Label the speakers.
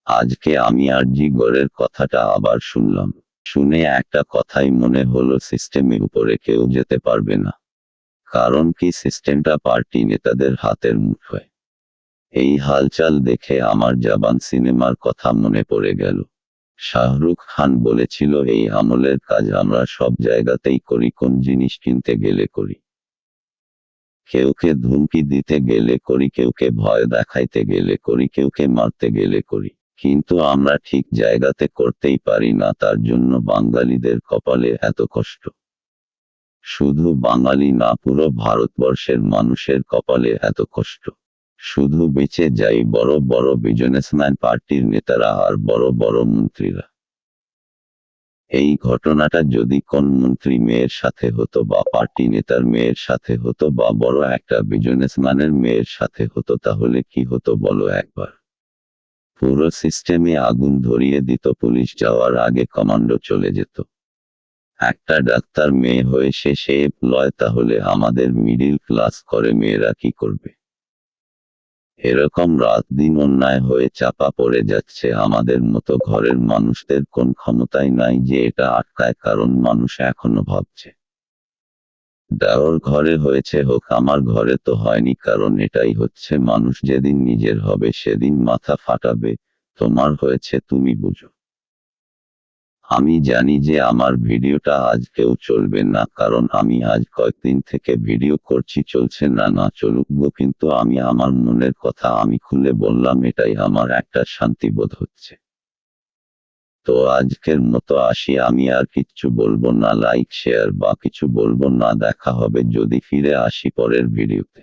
Speaker 1: আজকে আমি আরজি গড়ের কথাটা আবার শুনলাম। শুনে একটা কথাই মনে হলো, সিস্টেমের উপরে কেউ যেতে পারবে না। কারণ কি, সিস্টেমটা পার্টি নেতাদের হাতের মুঠোয়। এই হালচাল দেখে আমার জবান সিনেমার কথা মনে পড়ে গেল। শাহরুখ খান বলেছিল, এই আমলের কাজ আমরা সব জায়গাতেই করি, কোন জিনিস কিনতে গেলে করি, কেউকে ধুমকি দিতে গেলে করি, কেউকে ভয় দেখাইতে গেলে করি, কেউকে মারতে গেলে করি। কিন্তু আমরা ঠিক জায়গাতে করতেই পারি না, তার জন্য বাঙালিদের কপালে এত কষ্ট। শুধু বাঙালি না, পুরো ভারতবর্ষের মানুষের কপালে এত কষ্ট। শুধু বেঁচে যাই বড় বড় বিজনেসম্যান, পার্টির নেতারা আর বড় বড় মন্ত্রীরা। এই ঘটনাটা যদি কোন মন্ত্রী মেয়ের সাথে হতো, বা পার্টি নেতার মেয়ের সাথে হতো, বা বড় একটা বিজনেসম্যানের মেয়ের সাথে হতো, তাহলে কি হতো বলো একবার? পুরো সিস্টেমে আগুন ধরিয়ে দিত, পুলিশ যাওয়ার আগে কমান্ডো চলে যেত। একটা ডাক্তার মেয়ে হয়ে সে লয়, তাহলে আমাদের মিডিল ক্লাস করে মেয়েরা কি করবে? এরকম রাত দিন অন্যায় হয়ে চাপা পড়ে যাচ্ছে আমাদের মতো ঘরের মানুষদের, কোন ক্ষমতাই নাই যে এটা আটকায়, কারণ মানুষ এখনো ভাবছে দেওর ঘরে হয়েছে, হোক আমার ঘরে তো হয়নি। কারণ এটাই হচ্ছে মানুষ, যেদিন নিজের হবে সেদিন মাথা ফাটাবে। তোমার হয়েছে তুমি বুঝো। আমি জানি যে আমার ভিডিওটা আজকেও চলবে না, কারণ আমি আজ কয়েকদিন থেকে ভিডিও করছি, চলছে না, না চলুক গো, কিন্তু আমি আমার মনের কথা আমি খুলে বললাম, এটাই আমার একটা শান্তিবোধ হচ্ছে। তো আজকের মতো আসি, আমি আর কিচ্ছু বলবো না, লাইক শেয়ার বা কিছু বলবো না। দেখা হবে যদি ফিরে আসি পরের ভিডিওতে।